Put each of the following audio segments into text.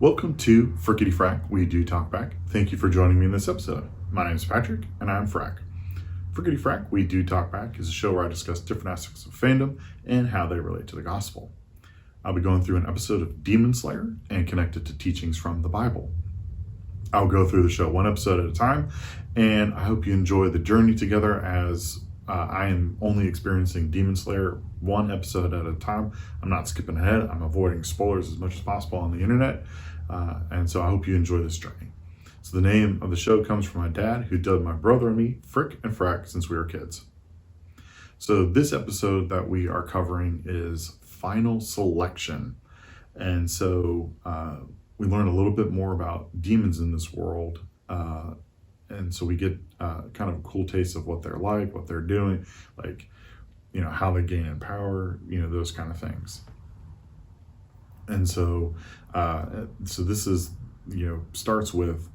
Welcome to Frickety Frack, We Do Talk Back. Thank you for joining me in this episode. My name is Patrick, and I'm Frack. Frickety Frack, We Do Talk Back is a show where I discuss different aspects of fandom and how they relate to the gospel. I'll be going through an episode of Demon Slayer and connect it to teachings from the Bible. I'll go through the show one episode at a time, and I hope you enjoy the journey together as I am only experiencing Demon Slayer one episode at a time. I'm not skipping ahead. I'm avoiding spoilers as much as possible on the internet. And so I hope you enjoy this journey. So the name of the show comes from my dad, who dubbed my brother and me Frick and Frack since we were kids. So this episode that we are covering is Final Selection. And so we learn a little bit more about demons in this world. And so we get kind of a cool taste of what they're like, what they're doing, like, how they gain in power, those kind of things. And so, this is, starts with,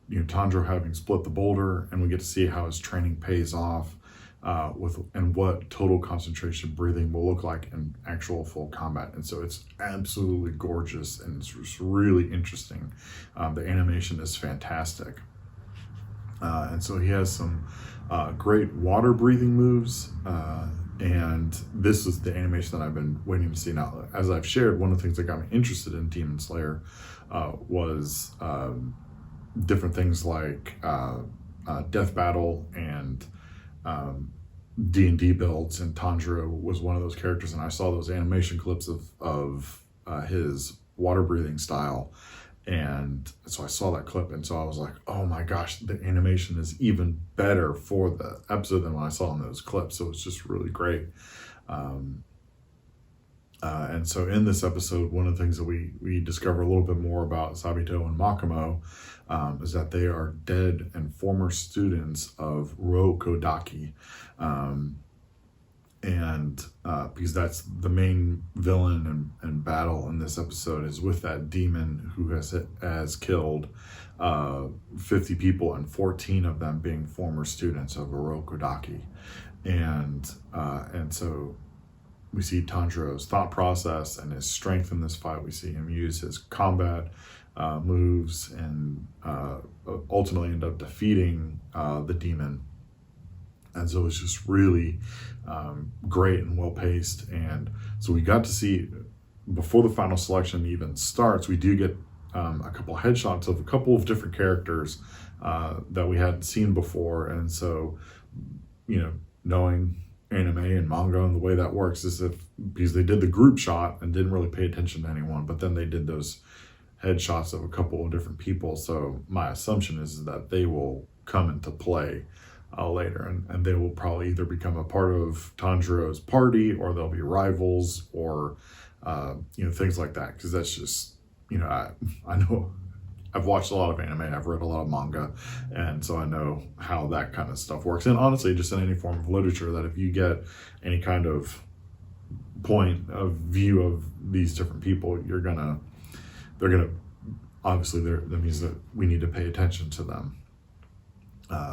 Tanjiro having split the boulder, and we get to see how his training pays off and what total concentration breathing will look like in actual full combat. And so it's absolutely gorgeous, and it's just really interesting. The animation is fantastic. And so he has some great water breathing moves. And this is the animation that I've been waiting to see. Now, as I've shared, one of the things that got me interested in Demon Slayer was different things like Death Battle and D&D builds, and Tanjiro was one of those characters, and I saw those animation clips of his water breathing style. And so I saw that clip, and so I was like, oh my gosh, the animation is even better for the episode than when I saw in those clips. So it's just really great. And so in this episode, one of the things that we discover a little bit more about Sabito and Makamo is that they are dead and former students of Rokodaki. Because that's the main villain and battle in this episode is with that demon who has killed 50 people, and 14 of them being former students of Rokodaki. And so we see Tanjiro's thought process and his strength in this fight. We see him use his combat moves and ultimately end up defeating the demon. And so it's just really great and well-paced. And so we got to see, before the final selection even starts, we do get a couple headshots of a couple of different characters that we hadn't seen before. And so, knowing anime and manga and the way that works is because they did the group shot and didn't really pay attention to anyone, but then they did those headshots of a couple of different people. So my assumption is that they will come into play later, and they will probably either become a part of Tanjiro's party, or they'll be rivals, or things like that. Because that's just, I know I've watched a lot of anime, I've read a lot of manga, and so I know how that kind of stuff works. And honestly, just in any form of literature, that if you get any kind of point of view of these different people, they're gonna obviously, that means that we need to pay attention to them.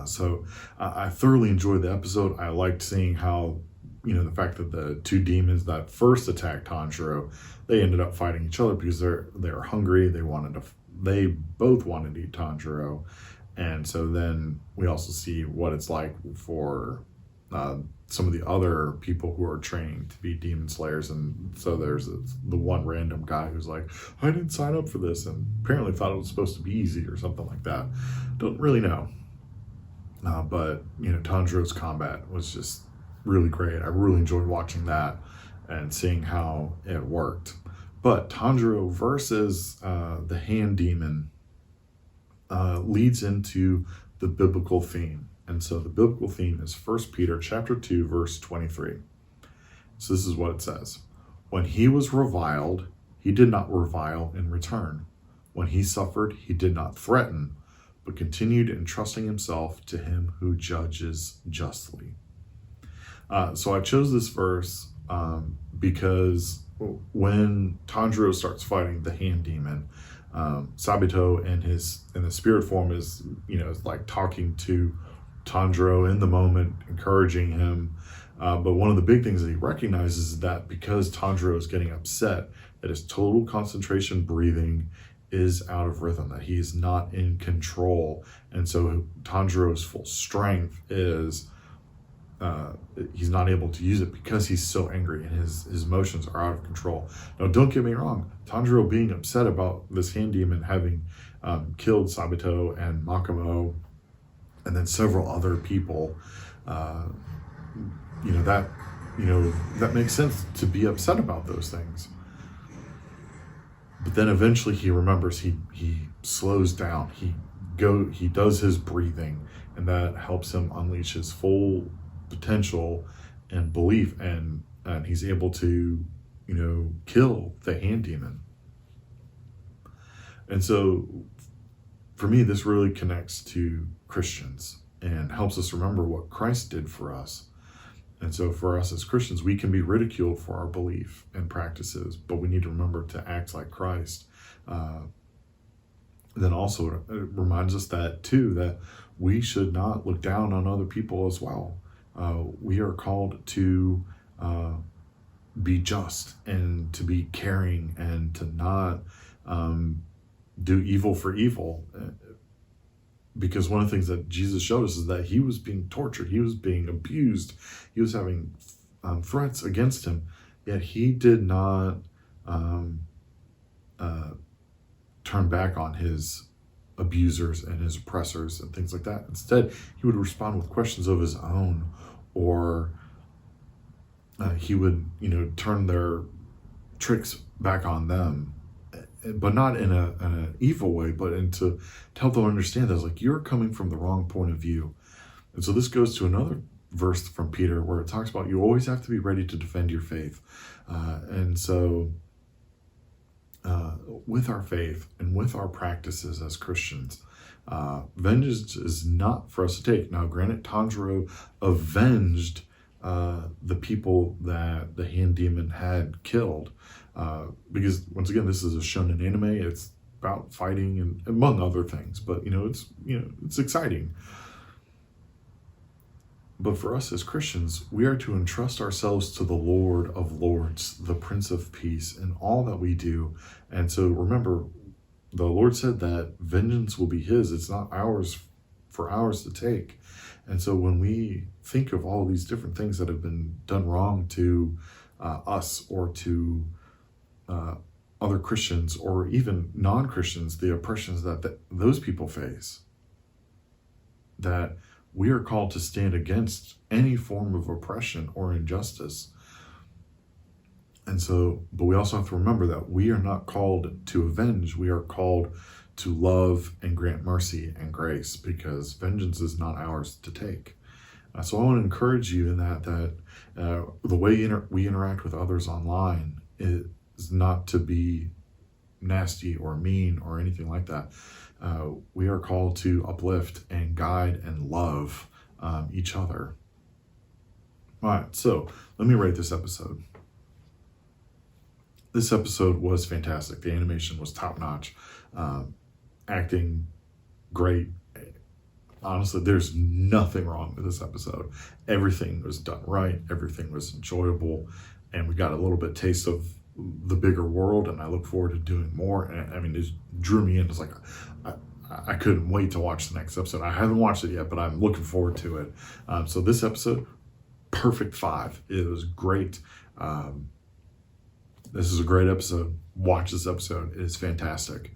So I thoroughly enjoyed the episode. I liked seeing how, the fact that the two demons that first attacked Tanjiro, they ended up fighting each other because they were hungry. They both wanted to eat Tanjiro. And so then we also see what it's like for some of the other people who are training to be demon slayers. And so there's the one random guy who's like, I didn't sign up for this, and apparently thought it was supposed to be easy or something like that. Don't really know. But Tanjiro's combat was just really great. I really enjoyed watching that and seeing how it worked. But Tanjiro versus the hand demon leads into the biblical theme. And so the biblical theme is 1 Peter chapter 2, verse 23. So this is what it says. When he was reviled, he did not revile in return. When he suffered, he did not threaten, but continued entrusting himself to him who judges justly. So I chose this verse because when Tanjiro starts fighting the hand demon, Sabito in the spirit form is like talking to Tanjiro in the moment, encouraging him. But one of the big things that he recognizes is that because Tanjiro is getting upset, that his total concentration breathing is out of rhythm, that he is not in control. And so Tanjiro's full strength is he's not able to use it because he's so angry and his emotions are out of control. Now, don't get me wrong, Tanjiro being upset about this hand demon having killed Sabato and Makomo and then several other people, that makes sense to be upset about those things. But then eventually he remembers, he slows down, he does his breathing, and that helps him unleash his full potential and belief, and he's able to kill the hand demon. And so for me, this really connects to Christians and helps us remember what Christ did for us. And so for us as Christians, we can be ridiculed for our belief and practices, but we need to remember to act like Christ. Then also it reminds us that we should not look down on other people as well. We are called to be just and to be caring and to not do evil for evil. Because one of the things that Jesus showed us is that he was being tortured, he was being abused, he was having threats against him, yet he did not turn back on his abusers and his oppressors and things like that. Instead, he would respond with questions of his own, or he would turn their tricks back on them, but not in an evil way, but to help them understand that it's like you're coming from the wrong point of view. And so this goes to another verse from Peter where it talks about you always have to be ready to defend your faith. And so with our faith and with our practices as Christians, vengeance is not for us to take. Now, granted, Tanjiro avenged the people that the hand demon had killed, because once again, this is a shonen anime. It's about fighting and among other things, but it's exciting. But for us as Christians, we are to entrust ourselves to the Lord of Lords, the Prince of Peace, in all that we do. And so remember, the Lord said that vengeance will be his. It's not ours for ours to take. And so when we think of all these different things that have been done wrong to us or to other Christians or even non-Christians, the oppressions that those people face, that we are called to stand against any form of oppression or injustice. And so, but we also have to remember that we are not called to avenge. We are called to love and grant mercy and grace, because vengeance is not ours to take. So I want to encourage you in that the way we interact with others online is not to be nasty or mean or anything like that. We are called to uplift and guide and love each other. All right, so let me rate this episode. This episode was fantastic. The animation was top-notch. Acting, great. Honestly, there's nothing wrong with this episode. Everything was done right. Everything was enjoyable. And we got a little bit taste of the bigger world, and I look forward to doing more. And I mean, it drew me in. It's like I couldn't wait to watch the next episode. I haven't watched it yet, but I'm looking forward to it. So this episode, perfect 5. It was great. This is a great episode. Watch this episode. It is fantastic.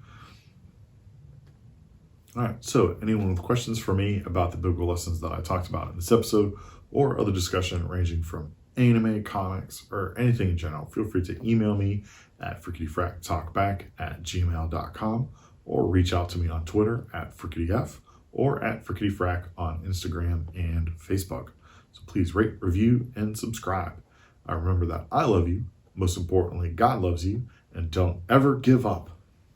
All right, so anyone with questions for me about the biblical lessons that I talked about in this episode or other discussion ranging from anime, comics, or anything in general, feel free to email me at fricketyfracktalkback@gmail.com or reach out to me on Twitter at fricketyf or at fricketyfrack on Instagram and Facebook. So please rate, review, and subscribe. Remember that I love you. Most importantly, God loves you, and don't ever give up